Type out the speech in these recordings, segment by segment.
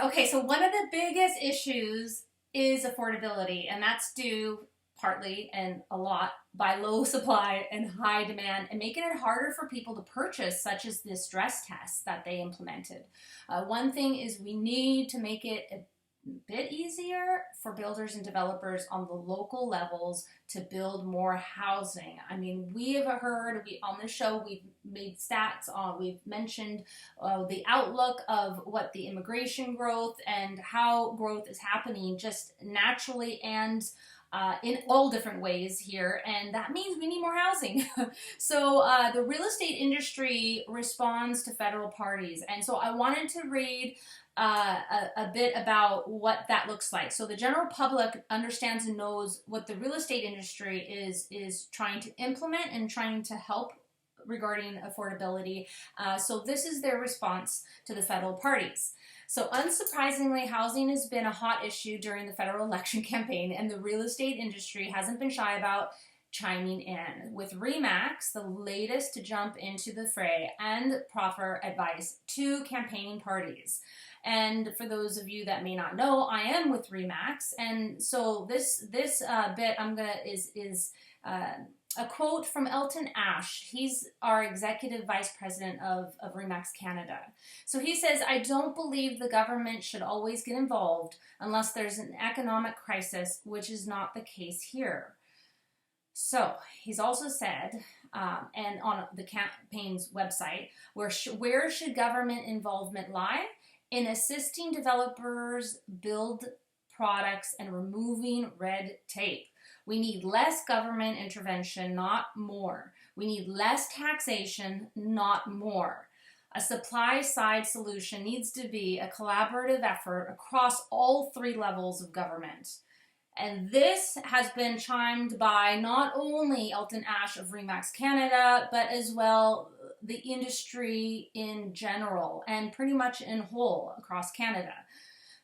Okay, so one of the biggest issues is affordability, and that's due partly and a lot by low supply and high demand, and making it harder for people to purchase, such as this stress test that they implemented. One thing is we need to make it a bit easier for builders and developers on the local levels to build more housing. I mean, we have heard, on this show, we've made stats on, we've mentioned the outlook of what the immigration growth and how growth is happening just naturally and in all different ways here, and that means we need more housing. So the real estate industry responds to federal parties, and so I wanted to read a bit about what that looks like. So the general public understands and knows what the real estate industry is trying to implement and trying to help regarding affordability. So this is their response to the federal parties. So unsurprisingly, housing has been a hot issue during the federal election campaign, and the real estate industry hasn't been shy about chiming in, with RE/MAX the latest to jump into the fray and proffer advice to campaigning parties. And for those of you that may not know, I am with RE/MAX, and so this bit I'm gonna is a quote from Elton Ash. He's our executive vice president of RE/MAX Canada. So he says, "I don't believe the government should always get involved unless there's an economic crisis, which is not the case here." So he's also said, and on the campaign's website, where should government involvement lie? In assisting developers build products and removing red tape. We need less government intervention, not more. We need less taxation, not more. A supply side solution needs to be a collaborative effort across all three levels of government. And this has been chimed by not only Elton Ash of RE/MAX Canada, but as well the industry in general and pretty much in whole across Canada.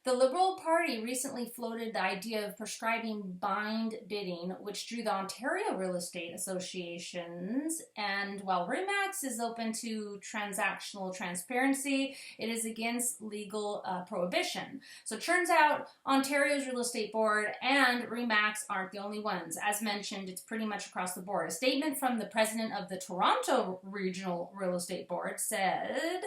The Liberal Party recently floated the idea of prescribing bind bidding, which drew the Ontario Real Estate Associations. And while RE/MAX is open to transactional transparency, it is against legal prohibition. So it turns out Ontario's Real Estate Board and RE/MAX aren't the only ones. As mentioned, it's pretty much across the board. A statement from the president of the Toronto Regional Real Estate Board said,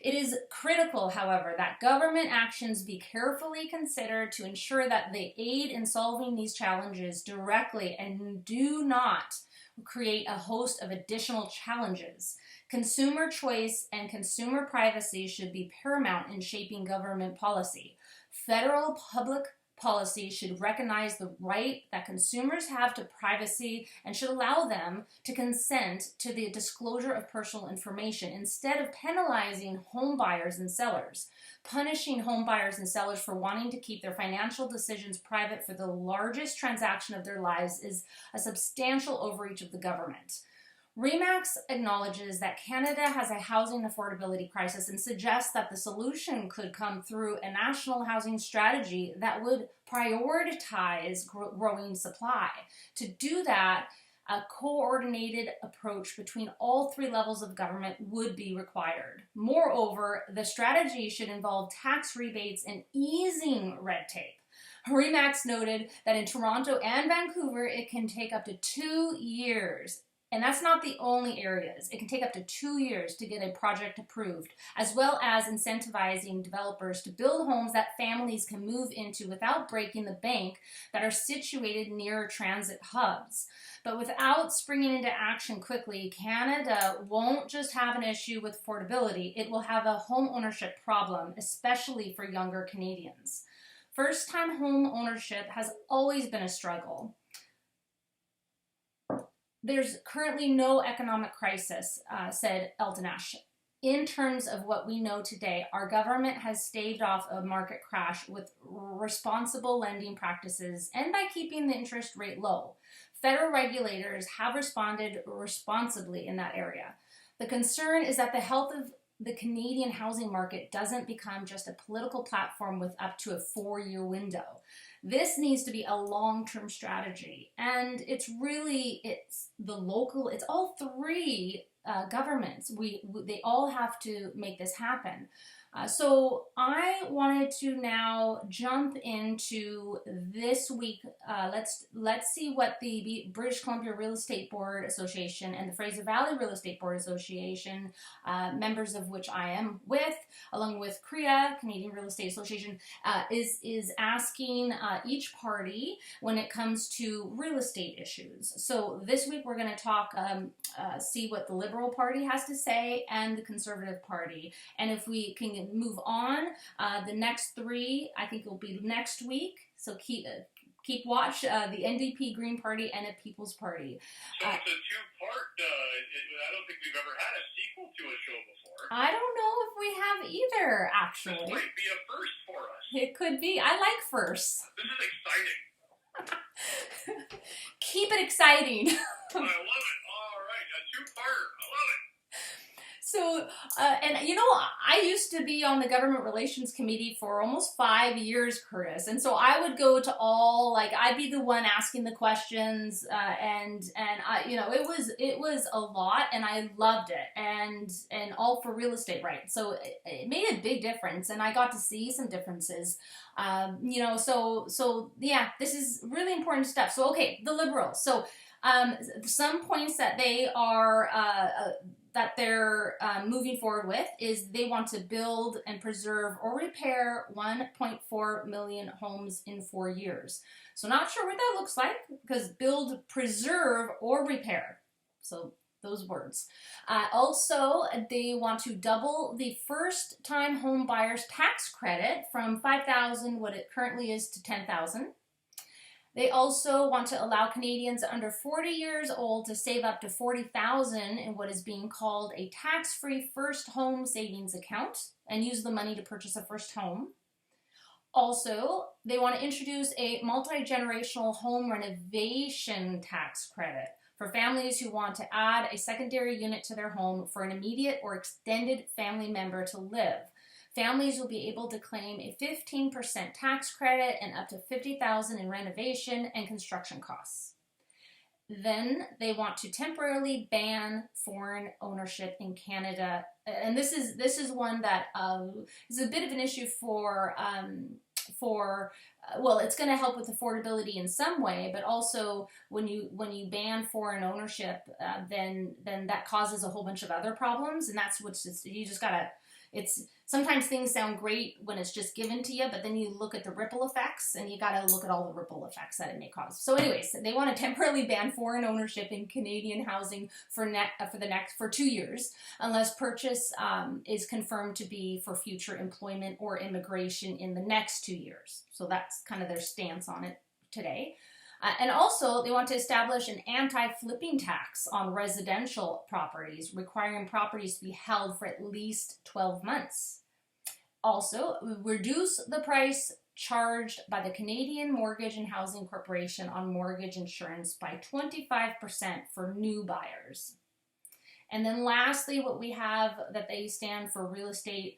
"It is critical, however, that government actions be carefully considered to ensure that they aid in solving these challenges directly and do not create a host of additional challenges. Consumer choice and consumer privacy should be paramount in shaping government policy. Federal public policy should recognize the right that consumers have to privacy and should allow them to consent to the disclosure of personal information instead of penalizing home buyers and sellers. Punishing home buyers and sellers for wanting to keep their financial decisions private for the largest transaction of their lives is a substantial overreach of the government." RE/MAX acknowledges that Canada has a housing affordability crisis and suggests that the solution could come through a national housing strategy that would prioritize growing supply. To do that, a coordinated approach between all three levels of government would be required. Moreover, the strategy should involve tax rebates and easing red tape. RE/MAX noted that in Toronto and Vancouver, it can take up to 2 years. And that's not the only areas. It can take up to 2 years to get a project approved, as well as incentivizing developers to build homes that families can move into without breaking the bank that are situated near transit hubs. But without springing into action quickly, Canada won't just have an issue with affordability, it will have a home ownership problem, especially for younger Canadians. First-time home ownership has always been a struggle. There's currently no economic crisis, said Elton Ash. In terms of what we know today, our government has staved off a market crash with responsible lending practices and by keeping the interest rate low. Federal regulators have responded responsibly in that area. The concern is that the health of the Canadian housing market doesn't become just a political platform with up to a 4-year window. This needs to be a long-term strategy, and it's all three governments. They all have to make this happen. So I wanted to now jump into this week. Let's see what the British Columbia Real Estate Board Association and the Fraser Valley Real Estate Board Association, members of which I am with, along with CREA, Canadian Real Estate Association, is asking each party when it comes to real estate issues. So this week we're going to talk, see what the Liberal Party has to say and the Conservative Party, and if we can move on. The next three, I think, will be next week. So keep watch. The NDP, Green Party, and a People's Party. So it's a two-part. I don't think we've ever had a sequel to a show before. I don't know if we have either, actually. This might be a first for us. It could be. I like firsts. This is exciting. Keep it exciting. I love it. All right, a two-part. I love it. So, and you know, I used to be on the Government Relations Committee for almost 5 years, Curtis. And so I would go to all, like, I'd be the one asking the questions, and I, you know, it was a lot, and I loved it, and all for real estate rights. So it made a big difference, and I got to see some differences. You know, so yeah, this is really important stuff. So, okay, the Liberals. So, some points that they are, that they're moving forward with is they want to build and preserve or repair 1.4 million homes in 4 years. So not sure what that looks like, because build, preserve, or repair. So those words. Also, they want to double the first-time home buyers tax credit from $5,000, what it currently is, to $10,000. They also want to allow Canadians under 40 years old to save up to $40,000 in what is being called a tax-free first home savings account and use the money to purchase a first home. Also, they want to introduce a multi-generational home renovation tax credit for families who want to add a secondary unit to their home for an immediate or extended family member to live. Families will be able to claim a 15% tax credit and up to $50,000 in renovation and construction costs. Then they want to temporarily ban foreign ownership in Canada, and this is one that is a bit of an issue for well, it's going to help with affordability in some way, but also when you ban foreign ownership, then that causes a whole bunch of other problems, and that's you just gotta. It's sometimes things sound great when it's just given to you, but then you look at the ripple effects, and you got to look at all the ripple effects that it may cause. So, anyways, they want to temporarily ban foreign ownership in Canadian housing for 2 years, unless purchase is confirmed to be for future employment or immigration in the next 2 years. So that's kind of their stance on it today. And also, they want to establish an anti-flipping tax on residential properties, requiring properties to be held for at least 12 months. Also, reduce the price charged by the Canadian Mortgage and Housing Corporation on mortgage insurance by 25% for new buyers. And then lastly, what we have that they stand for real estate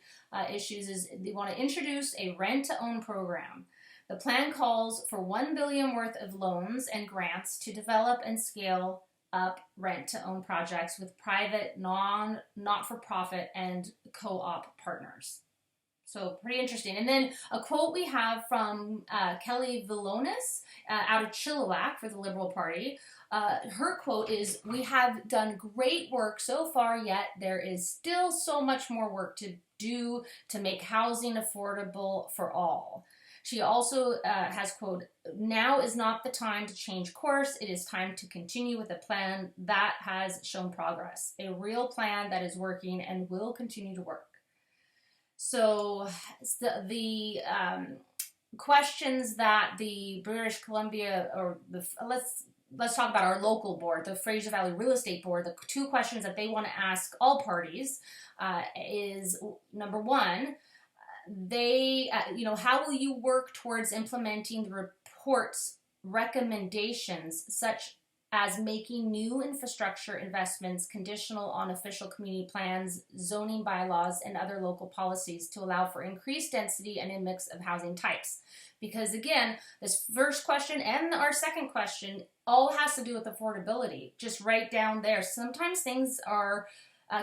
issues is they want to introduce a rent-to-own program. The plan calls for $1 billion worth of loans and grants to develop and scale up rent-to-own projects with private, not-for-profit, and co-op partners. So pretty interesting. And then a quote we have from Kelly Villonis out of Chilliwack for the Liberal Party. Her quote is, "We have done great work so far, yet there is still so much more work to do to make housing affordable for all." She also has, quote, "Now is not the time to change course. It is time to continue with a plan that has shown progress, a real plan that is working and will continue to work." So the questions that the British Columbia, or let's talk about our local board, the Fraser Valley Real Estate Board, the two questions that they want to ask all parties is, number one, how will you work towards implementing the report's recommendations, such as making new infrastructure investments conditional on official community plans, zoning bylaws, and other local policies to allow for increased density and a mix of housing types? Because again, this first question and our second question all has to do with affordability. Just right down there. Sometimes things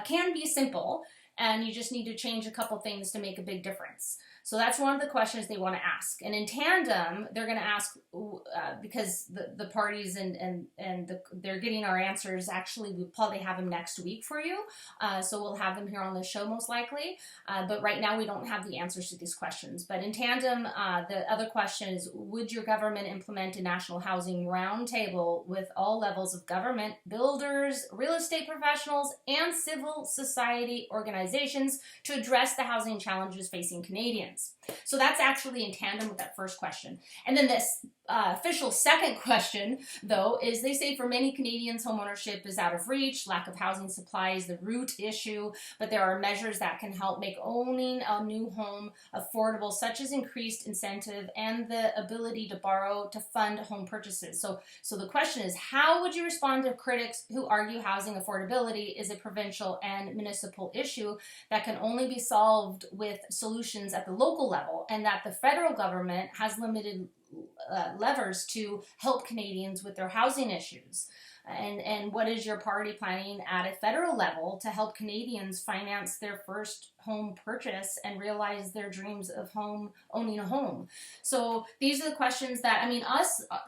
can be simple, and you just need to change a couple things to make a big difference. So that's one of the questions they want to ask. And in tandem, they're going to ask, because the parties they're getting our answers. Actually, we'll probably have them next week for you. So we'll have them here on the show most likely. But right now we don't have the answers to these questions. But in tandem, the other question is, would your government implement a national housing roundtable with all levels of government, builders, real estate professionals, and civil society organizations to address the housing challenges facing Canadians? So that's actually in tandem with that first question. And then this official second question, though, is they say for many Canadians, homeownership is out of reach. Lack of housing supply is the root issue, but there are measures that can help make owning a new home affordable, such as increased incentive and the ability to borrow to fund home purchases. So the question is, how would you respond to critics who argue housing affordability is a provincial and municipal issue that can only be solved with solutions at the local level, and that the federal government has limited levers to help Canadians with their housing issues? And what is your party planning at a federal level to help Canadians finance their first home purchase and realize their dreams of owning a home? So these are the questions that,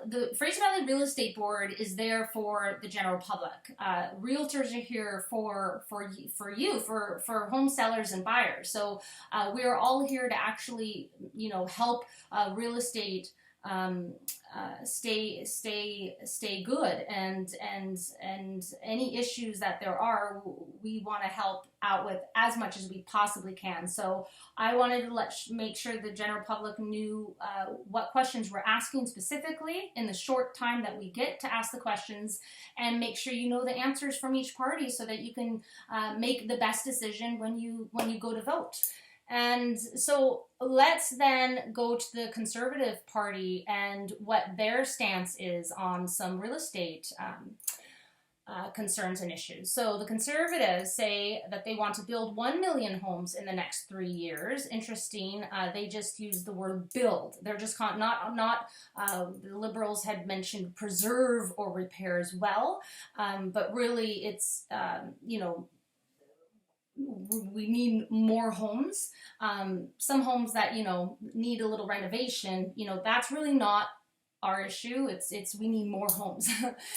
the Fraser Valley Real Estate Board is there for the general public. Realtors are here for home sellers and buyers. So we're all here to actually, help real estate stay good, and any issues that there are, we want to help out with as much as we possibly can. So I wanted to make sure the general public knew what questions we're asking specifically in the short time that we get to ask the questions, and make sure you know the answers from each party so that you can make the best decision when you go to vote. And so let's then go to the Conservative Party and what their stance is on some real estate concerns and issues. So the Conservatives say that they want to build 1 million homes in the next 3 years. Interesting, they just use the word build. They're just not the Liberals had mentioned preserve or repair as well, but really it's, we need more homes. Some homes that, need a little renovation, that's really not our issue. It's we need more homes.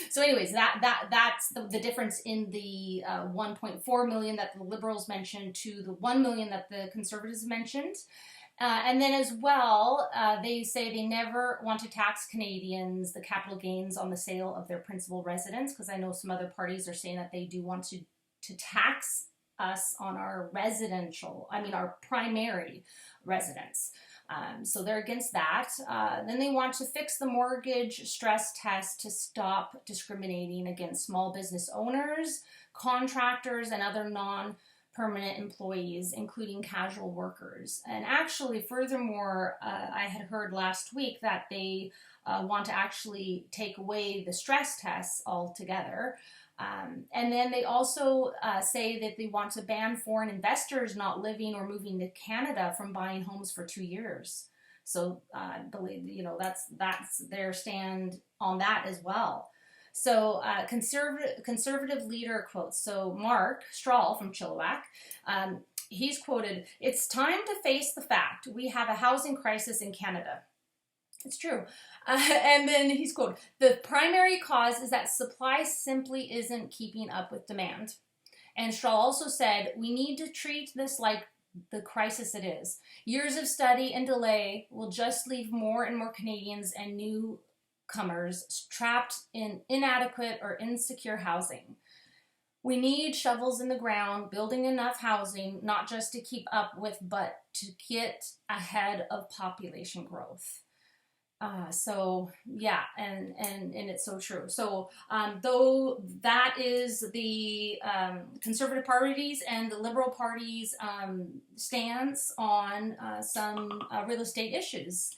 So anyways, that's the difference in the 1.4 million that the Liberals mentioned to the 1 million that the Conservatives mentioned. And then as well, they say they never want to tax Canadians the capital gains on the sale of their principal residence, because I know some other parties are saying that they do want to tax us on our our primary residence. So they're against that. Then they want to fix the mortgage stress test to stop discriminating against small business owners, contractors, and other non-permanent employees, including casual workers. And actually, furthermore, I had heard last week that they want to actually take away the stress tests altogether. And then they also say that they want to ban foreign investors not living or moving to Canada from buying homes for 2 years. So, that's their stand on that as well. So, conservative leader quotes. So, Mark Strahl from Chilliwack, he's quoted, "It's time to face the fact we have a housing crisis in Canada." It's true. And then he's quoted, "The primary cause is that supply simply isn't keeping up with demand." And Strahl also said, "We need to treat this like the crisis it is. Years of study and delay will just leave more and more Canadians and newcomers trapped in inadequate or insecure housing. We need shovels in the ground, building enough housing, not just to keep up with, but to get ahead of population growth." So yeah, and it's so true. So though that is the Conservative parties and the Liberal party's stance on some real estate issues.